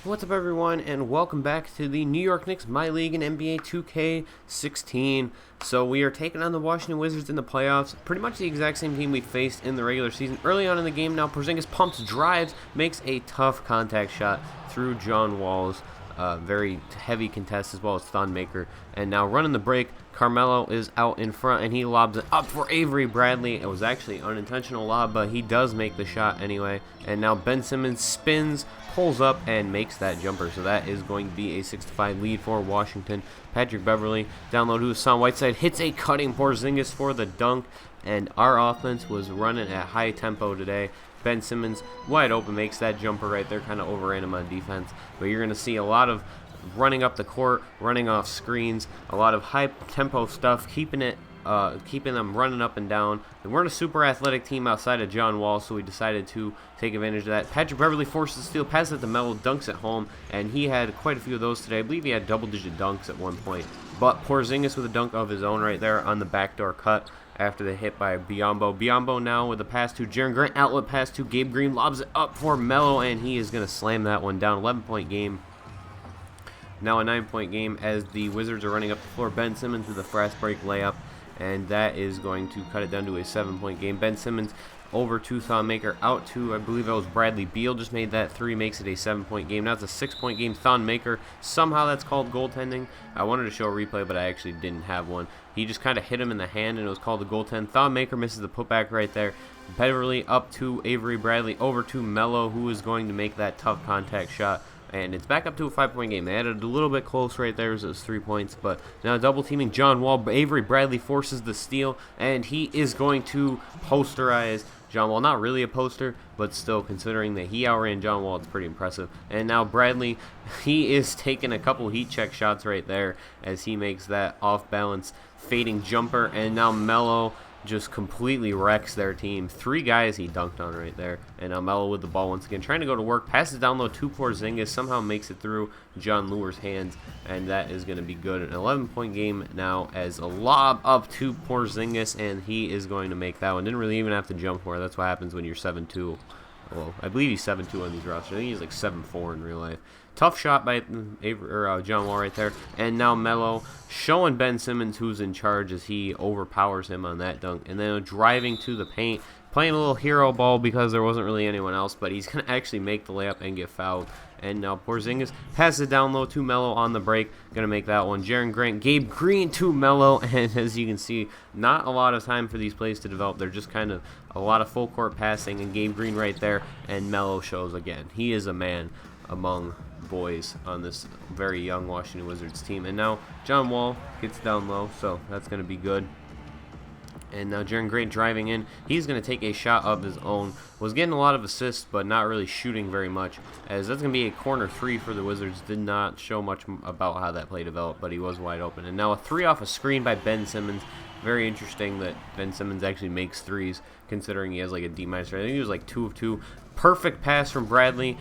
What's up, everyone, and welcome back to the New York Knicks MyLeague and NBA 2K16. So we are taking on the Washington Wizards in the playoffs. Pretty much the exact same team we faced in the regular season. Early on in the game now, Porzingis pumps, drives, makes a tough contact shot through John Wall's very heavy contest, as well as Thon Maker. And now running the break, Carmelo is out in front, and he lobs it up for Avery Bradley. It was actually an unintentional lob, but he does make the shot anyway. And now Ben Simmons spins, pulls up, and makes that jumper. So that is going to be a 6-5 lead for Washington. Patrick Beverley down low to Hassan Whiteside, hits a cutting Porzingis for the dunk. And our offense was running at high tempo today. Ben Simmons, wide open, makes that jumper right there, kind of overran him on defense. But you're going to see a lot of running up the court, running off screens, a lot of high-tempo stuff, keeping them running up and down. And we're a super athletic team outside of John Wall, so we decided to take advantage of that. Patrick Beverley forces the steal, passes it to Melo, dunks at home, and he had quite a few of those today. I believe he had double-digit dunks at one point. But Porzingis with a dunk of his own right there on the backdoor cut after the hit by Biyombo. Biyombo now with a pass to Jaren Grant, outlet pass to Gabe Green, lobs it up for Melo, and he is going to slam that one down. 11-point game. Now a 9-point game as the Wizards are running up the floor. Ben Simmons with a fast break layup, and that is going to cut it down to a 7-point game. Ben Simmons over to Thon Maker, out to, I believe it was Bradley Beal, just made that three, makes it a 7-point game. Now it's a 6-point game. Thon Maker, somehow that's called goaltending. I wanted to show a replay, but I actually didn't have one. He just kind of hit him in the hand, and it was called a goaltend. Thon Maker misses the putback right there. Beverly up to Avery Bradley, over to Melo, who is going to make that tough contact shot. And it's back up to a 5-point game. They added a little bit close right there as it was 3 points. But now double teaming John Wall. Avery Bradley forces the steal, and he is going to posterize John Wall. Not really a poster, but still, considering that he outran John Wall, it's pretty impressive. And now Bradley, he is taking a couple heat check shots right there as he makes that off-balance fading jumper. And now Melo just completely wrecks their team. 3 guys he dunked on right there. And now Melo with the ball once again, trying to go to work, passes down low to Porzingis, somehow makes it through John Lure's hands, and that is going to be good. An 11-point game now as a lob up to Porzingis, and he is going to make that one. Didn't really even have to jump for it. That's what happens when you're 7'2". Well, I believe he's 7'2" on these rosters. I think he's like 7'4" in real life. Tough shot by John Wall right there. And now Melo showing Ben Simmons who's in charge as he overpowers him on that dunk. And then driving to the paint, playing a little hero ball because there wasn't really anyone else, but he's going to actually make the layup and get fouled. And now Porzingis passes it down low to Melo on the break. Going to make that one. Jaren Grant, Gabe Green to Melo. And as you can see, not a lot of time for these plays to develop. They're just kind of a lot of full court passing. And Gabe Green right there. And Melo shows again. He is a man among boys on this very young Washington Wizards team. And now John Wall gets down low, so that's going to be good. And now Jaren Grant driving in. He's going to take a shot of his own. Was getting a lot of assists, but not really shooting very much. As that's going to be a corner 3 for the Wizards. Did not show much about how that play developed, but he was wide open. And now a 3 off a screen by Ben Simmons. Very interesting that Ben Simmons actually makes 3s, considering he has like a D-. I think he was like 2 of 2. Perfect pass from Bradley,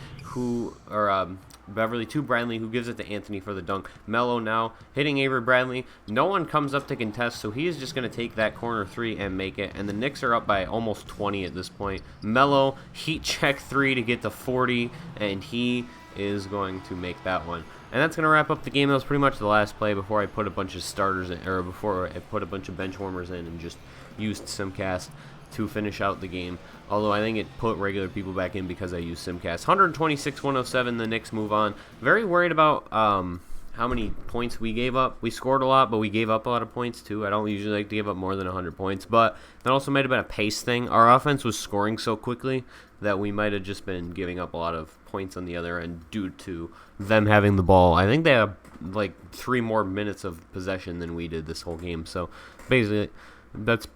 Beverly to Bradley, who gives it to Anthony for the dunk. Melo now hitting Avery Bradley. No one comes up to contest, so he is just going to take that corner 3 and make it. And the Knicks are up by almost 20 at this point. Melo heat check 3 to get to 40, and he is going to make that one. And that's going to wrap up the game. That was pretty much the last play before I put a bunch of starters in, or before I put a bunch of bench warmers in and just used SimCast to finish out the game. Although I think it put regular people back in because I used SimCast. 126-107, the Knicks move on. Very worried about how many points we gave up. We scored a lot, but we gave up a lot of points too. I don't usually like to give up more than 100 points, but that also might have been a pace thing. Our offense was scoring so quickly that we might have just been giving up a lot of points on the other end due to them having the ball. I think they have like 3 more minutes of possession than we did this whole game. So basically, that's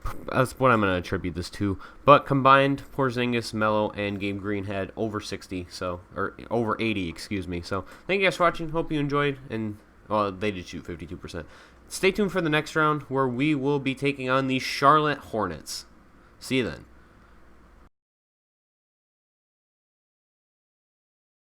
what I'm going to attribute this to. But combined, Porzingis, Melo, and Gabe Green had over 60, or over 80, excuse me. So thank you guys for watching. Hope you enjoyed. And well, they did shoot 52%. Stay tuned for the next round where we will be taking on the Charlotte Hornets. See you then.